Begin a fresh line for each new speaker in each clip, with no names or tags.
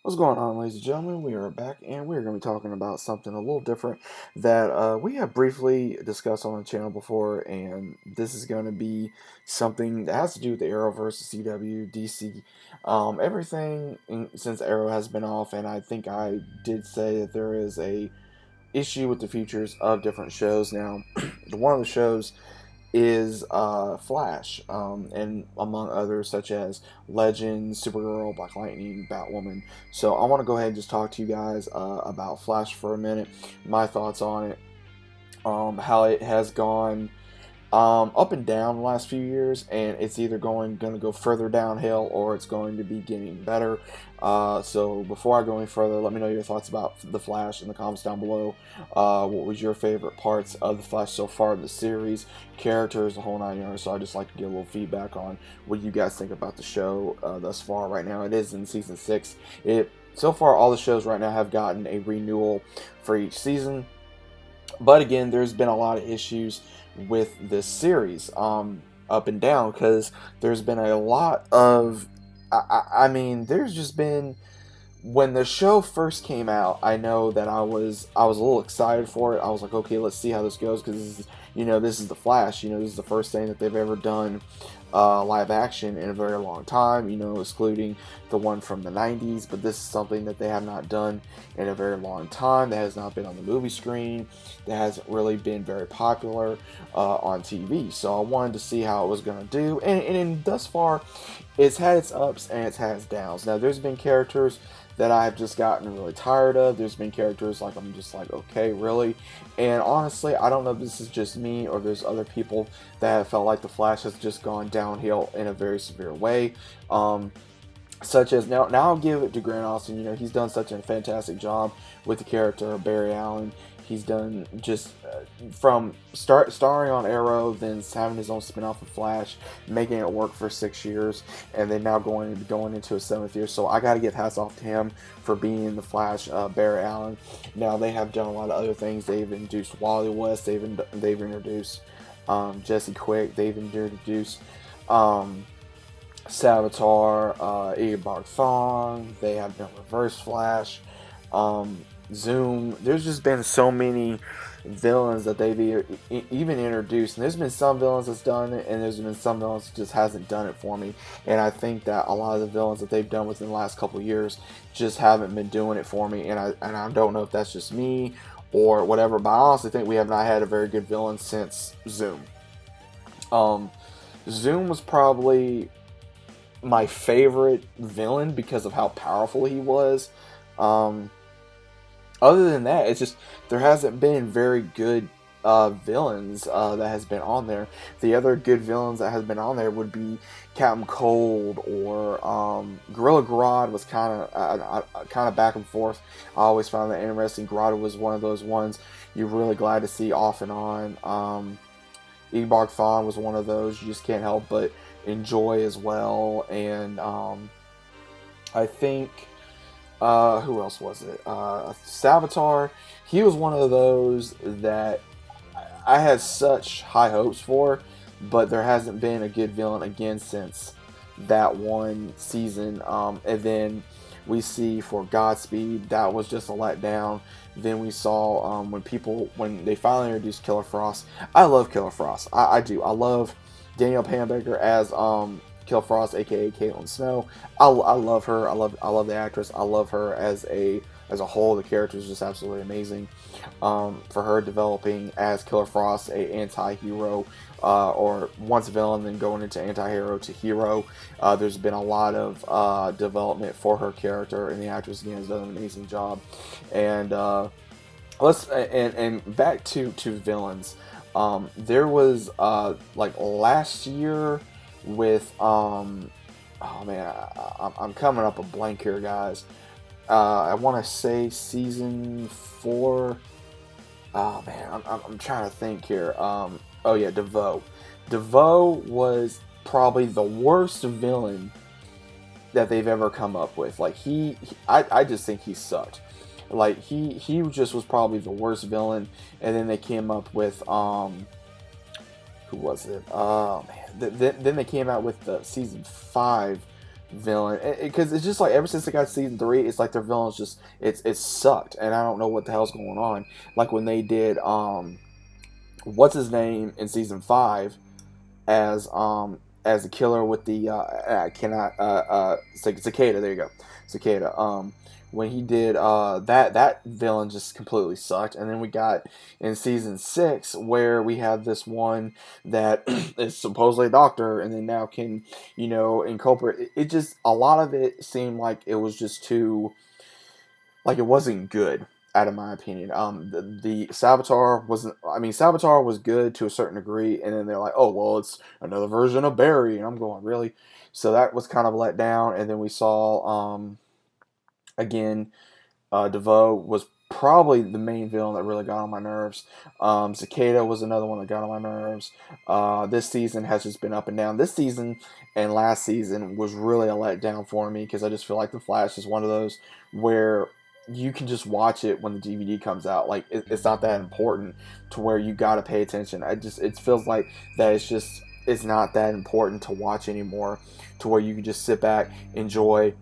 What's going on, ladies and gentlemen? We are back, and we're going to be talking about something a little different that we have briefly discussed on the channel before, and this is going to be something that has to do with the Arrowverse, CW, DC, everything since Arrow has been off, and I think I did say that there is a issue with the futures of different shows. Now, one of the shows is Flash, and among others such as Legends, Supergirl, Black Lightning, Batwoman. So I want to go ahead and just talk to you guys about Flash for a minute, my thoughts on it, how it has gone up and down the last few years, and it's either going to go further downhill or it's going to be getting better. So before I go any further, let me know your thoughts about the Flash in the comments down below. What was your favorite parts of the Flash so far in the series, characters, the whole nine yards? So I just like to get a little feedback on what you guys think about the show thus far. Right now, it is in season 6. So far, all the shows right now have gotten a renewal for each season. But again, there's been a lot of issues with this series, up and down, because there's been a lot of. I mean, there's just been when the show first came out. I know that I was a little excited for it. I was like, okay, let's see how this goes, because this is the Flash. This is the first thing that they've ever done live action in a very long time, excluding the one from the 90s. But this is something that they have not done in a very long time, that has not been on the movie screen, that hasn't really been very popular on TV. So I wanted to see how it was going to do. And thus far, it's had its ups and it's had its downs. Now, there's been characters that I've just gotten really tired of. There's been characters like I'm just like, okay, really? And honestly, I don't know if this is just me or there's other people that have felt like the Flash has just gone downhill in a very severe way. Such as now I'll give it to Grant Austin. He's done such a fantastic job with the character of Barry Allen. He's done just from starring on Arrow, then having his own spin-off of Flash, making it work for 6 years, and then now going into a 7th year. So I got to give hats off to him for being in the Flash, Barry Allen. Now they have done a lot of other things. They've introduced Wally West. They've introduced Jesse Quick. They've introduced Savitar, Eobard Thawne. They have done Reverse Flash, Zoom. There's just been so many villains that they've even introduced, and there's been some villains that's done it, and there's been some villains that just hasn't done it for me. And I think that a lot of the villains that they've done within the last couple of years just haven't been doing it for me. And I don't know if that's just me or whatever, but I honestly think we have not had a very good villain since Zoom. Zoom was probably my favorite villain because of how powerful he was. Other than that, it's just there hasn't been very good villains that has been on there. The other good villains that has been on there would be Captain Cold or Gorilla Grodd was kind of back and forth. I always found that interesting. Grodd was one of those ones you're really glad to see off and on. Eobard Thawne was one of those you just can't help but enjoy as well. And I think who else was it? Savitar. He was one of those that I had such high hopes for, but there hasn't been a good villain again since that one season. And then we see for Godspeed, that was just a letdown. Then we saw when they finally introduced Killer Frost. I love Killer Frost. I do. I love Danielle Panabaker as Killer Frost, aka Caitlin Snow. I love her. I love the actress. I love her as a whole. The character is just absolutely amazing. For her developing as Killer Frost, a anti-hero, or once villain, then going into anti-hero to hero. There's been a lot of development for her character, and the actress again has done an amazing job. And and back to villains. There was like last year with oh man, I'm coming up a blank here, guys. I want to say season 4. Oh man, I'm trying to think here. Oh yeah, DeVoe. DeVoe was probably the worst villain that they've ever come up with. Like I just think he sucked. Like he just was probably the worst villain. And then they came up with who was it? Oh man, then they came out with the season 5 villain, because it's just like ever since they got season 3, it's like their villains just it's sucked, and I don't know what the hell's going on. Like when they did what's his name in season 5 as the killer with the I cannot cicada. There you go, cicada. When he did that villain just completely sucked, and then we got in season 6 where we have this one that is supposedly a doctor, and then now can incorporate. It just a lot of it seemed like it was just too like it wasn't good out of my opinion. The Savitar wasn't. I mean, Savitar was good to a certain degree, and then they're like, oh well, it's another version of Barry, and I'm going really. So that was kind of let down, and then we saw again, DeVoe was probably the main villain that really got on my nerves. Cicada was another one that got on my nerves. This season has just been up and down. This season and last season was really a letdown for me because I just feel like The Flash is one of those where you can just watch it when the DVD comes out. Like it's not that important to where you got to pay attention. It feels like that it's not that important to watch anymore, to where you can just sit back, enjoy,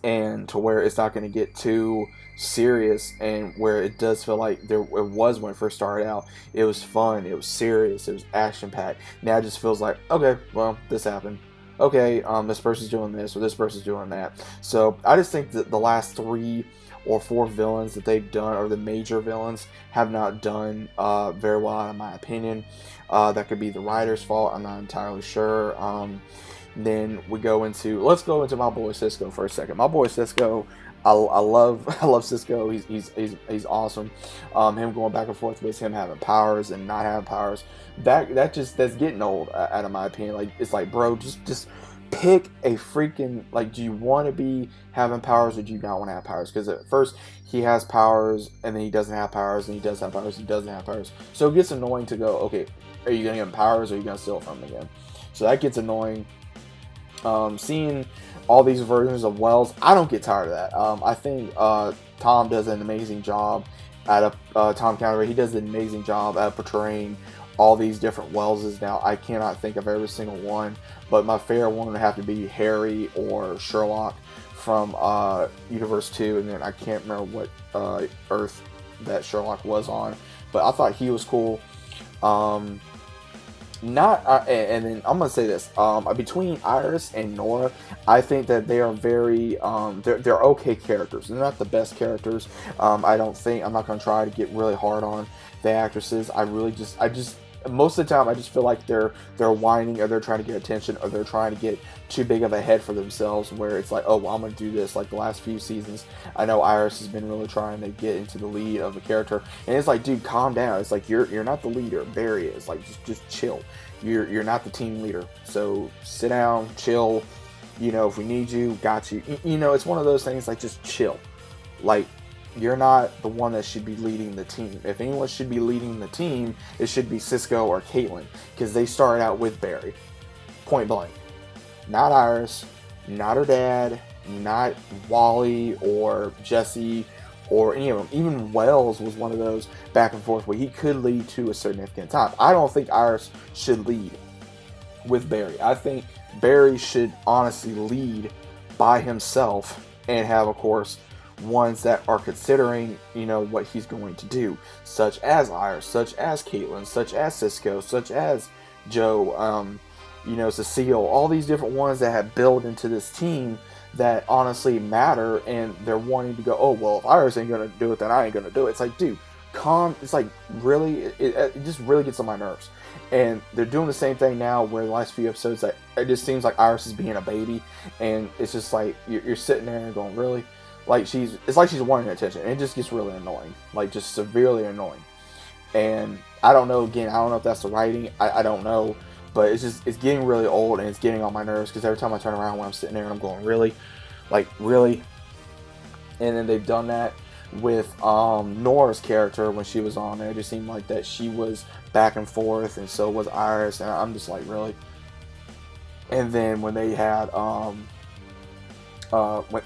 and to where it's not going to get too serious, and where it does feel like it was when it first started out. It was fun, it was serious, it was action packed. Now it just feels like, okay, well, this happened. Okay, this person's doing this or this person's doing that. So I just think that the last 3 or 4 villains that they've done, or the major villains, have not done very well in my opinion. That could be the writer's fault, I'm not entirely sure. Then let's go into my boy Cisco for a second. My boy Cisco, I love Cisco. He's awesome. Him going back and forth with him having powers and not having powers, that's getting old out of my opinion. Like it's like, bro, just pick a freaking, like, do you want to be having powers or do you not want to have powers? Because at first he has powers and then he doesn't have powers, and he does have powers, he doesn't have powers. So it gets annoying to go, okay, are you gonna give him powers or are you gonna steal from him again? So that gets annoying. Seeing all these versions of Wells, I don't get tired of that. I think Tom does an amazing job Tom Counter. He does an amazing job at portraying all these different Welleses. Now, I cannot think of every single one, but my favorite one would have to be Harry or Sherlock from Universe 2, and then I can't remember what Earth that Sherlock was on, but I thought he was cool. And then I'm gonna say this, between Iris and Nora, I think that they are very they're okay characters. They're not the best characters. I'm not gonna try to get really hard on the actresses. I just most of the time I just feel like they're whining, or they're trying to get attention, or they're trying to get too big of a head for themselves, where it's like, oh well, I'm gonna do this. Like the last few seasons, I know Iris has been really trying to get into the lead of the character, and it's like, dude, calm down. It's like you're not the leader. Barry is. Like just chill. You're not the team leader, so sit down, chill. If we need you, got you. It's one of those things, like, just chill. Like, you're not the one that should be leading the team. If anyone should be leading the team, it should be Cisco or Caitlin, because they started out with Barry, point blank. Not Iris, not her dad, not Wally or Jesse or any of them. Even Wells was one of those back and forth where he could lead to a significant time. I don't think Iris should lead with Barry. I think Barry should honestly lead by himself and have, of course, ones that are considering, what he's going to do, such as Iris, such as Caitlin, such as Cisco, such as Joe, Cecile, all these different ones that have built into this team that honestly matter, and they're wanting to go, oh well, if Iris ain't gonna do it, then I ain't gonna do it. It's like, dude, calm. It's like, really, it just really gets on my nerves. And they're doing the same thing now, where the last few episodes, that it just seems like Iris is being a baby, and it's just like you're sitting there and going, really, like it's like she's wanting attention, and it just gets really annoying, like just severely annoying. And I don't know, again, I don't know if that's the writing, I don't know. But it's getting really old, and it's getting on my nerves, because every time I turn around when I'm sitting there and I'm going, really? Like, really? And then they've done that with Nora's character when she was on there. It just seemed like that she was back and forth, and so was Iris, and I'm just like, really? And then when they had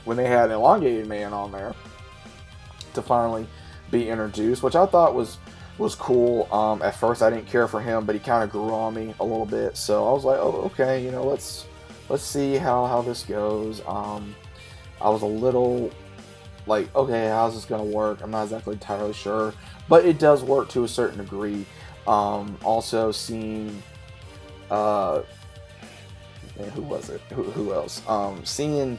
when they had an elongated man on there to finally be introduced, which I thought was cool. At first I didn't care for him, but he kind of grew on me a little bit, so I was like, oh, okay, let's let's see how this goes. I was a little like, okay, how's this gonna work? I'm not exactly entirely sure, but it does work to a certain degree. Also seeing, uh, man, who was it? Who else? Seeing,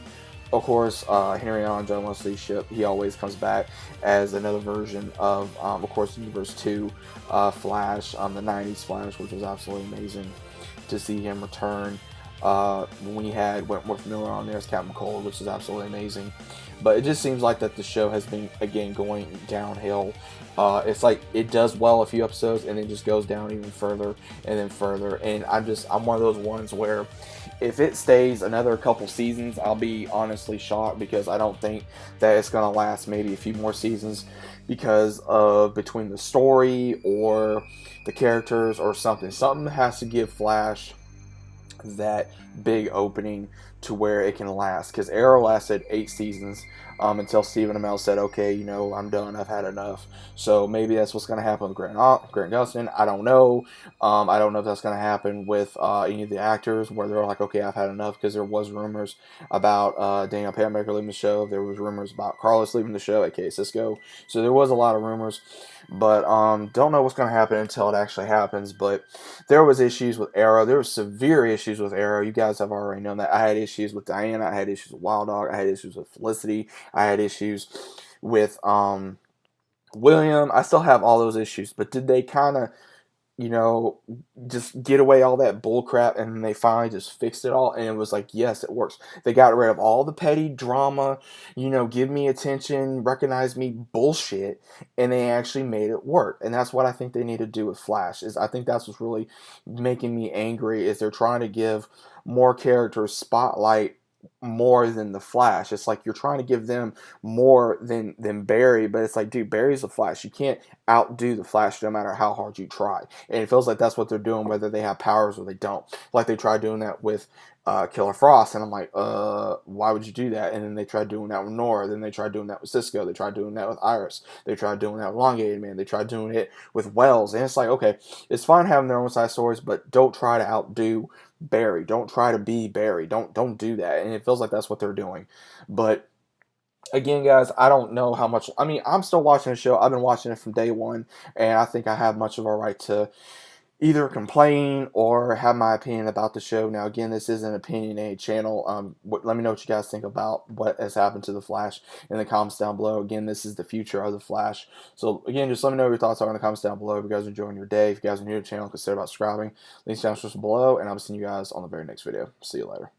of course, Henry on John Wesley's ship. He always comes back as another version of course, Universe Two, Flash, the '90s Flash, which was absolutely amazing to see him return. When we had Wentworth Miller on there as Captain Cold, which is absolutely amazing. But it just seems like that the show has been again going downhill. It's like it does well a few episodes and then just goes down even further and then further. And I'm one of those ones where if it stays another couple seasons, I'll be honestly shocked because I don't think that it's gonna last maybe a few more seasons because of between the story or the characters or something. Something has to give Flash that big opening to where it can last, because Arrow lasted 8 seasons until Stephen Amell said, okay, I'm done, I've had enough. So maybe that's what's going to happen with Grant Gustin. I don't know. I don't know if that's going to happen with any of the actors where they're like, okay, I've had enough, because there was rumors about Daniel Panabaker leaving the show. There was rumors about Carlos leaving the show, aka Cisco. So there was a lot of rumors, but don't know what's going to happen until it actually happens. But there was issues with Arrow. There were severe issues with Arrow. You guys have already known that. I had issues with Diana. I had issues with Wild Dog. I had issues with Felicity. I had issues with William. I still have all those issues. But did they kind of, just get away all that bull crap, and then they finally just fixed it all? And it was like, yes, it works. They got rid of all the petty drama, give me attention, recognize me bullshit, and they actually made it work. And that's what I think they need to do with Flash. Is I think that's what's really making me angry, is they're trying to give more characters spotlight more than the Flash. It's like you're trying to give them more than Barry, but it's like, dude, Barry's the Flash. You can't outdo the Flash no matter how hard you try. And it feels like that's what they're doing, whether they have powers or they don't. Like they tried doing that with Killer Frost, and I'm like, why would you do that? And then they tried doing that with Nora. Then they tried doing that with Cisco. They tried doing that with Iris. They tried doing that with Elongated Man. They tried doing it with Wells. And it's like, okay, it's fine having their own side stories, but don't try to outdo Barry. Don't try to be Barry. Don't do that. And it feels like that's what they're doing. But again, guys, I don't know how much. I mean, I'm still watching the show. I've been watching it from day one, and I think I have much of a right to either complain or have my opinion about the show. Now, again, this is an opinionated channel. Let me know what you guys think about what has happened to the Flash in the comments down below. Again, this is the future of the Flash. So, again, just let me know what your thoughts are in the comments down below. If you guys are enjoying your day, if you guys are new to the channel, consider about subscribing. Links down below, and I'll see you guys on the very next video. See you later.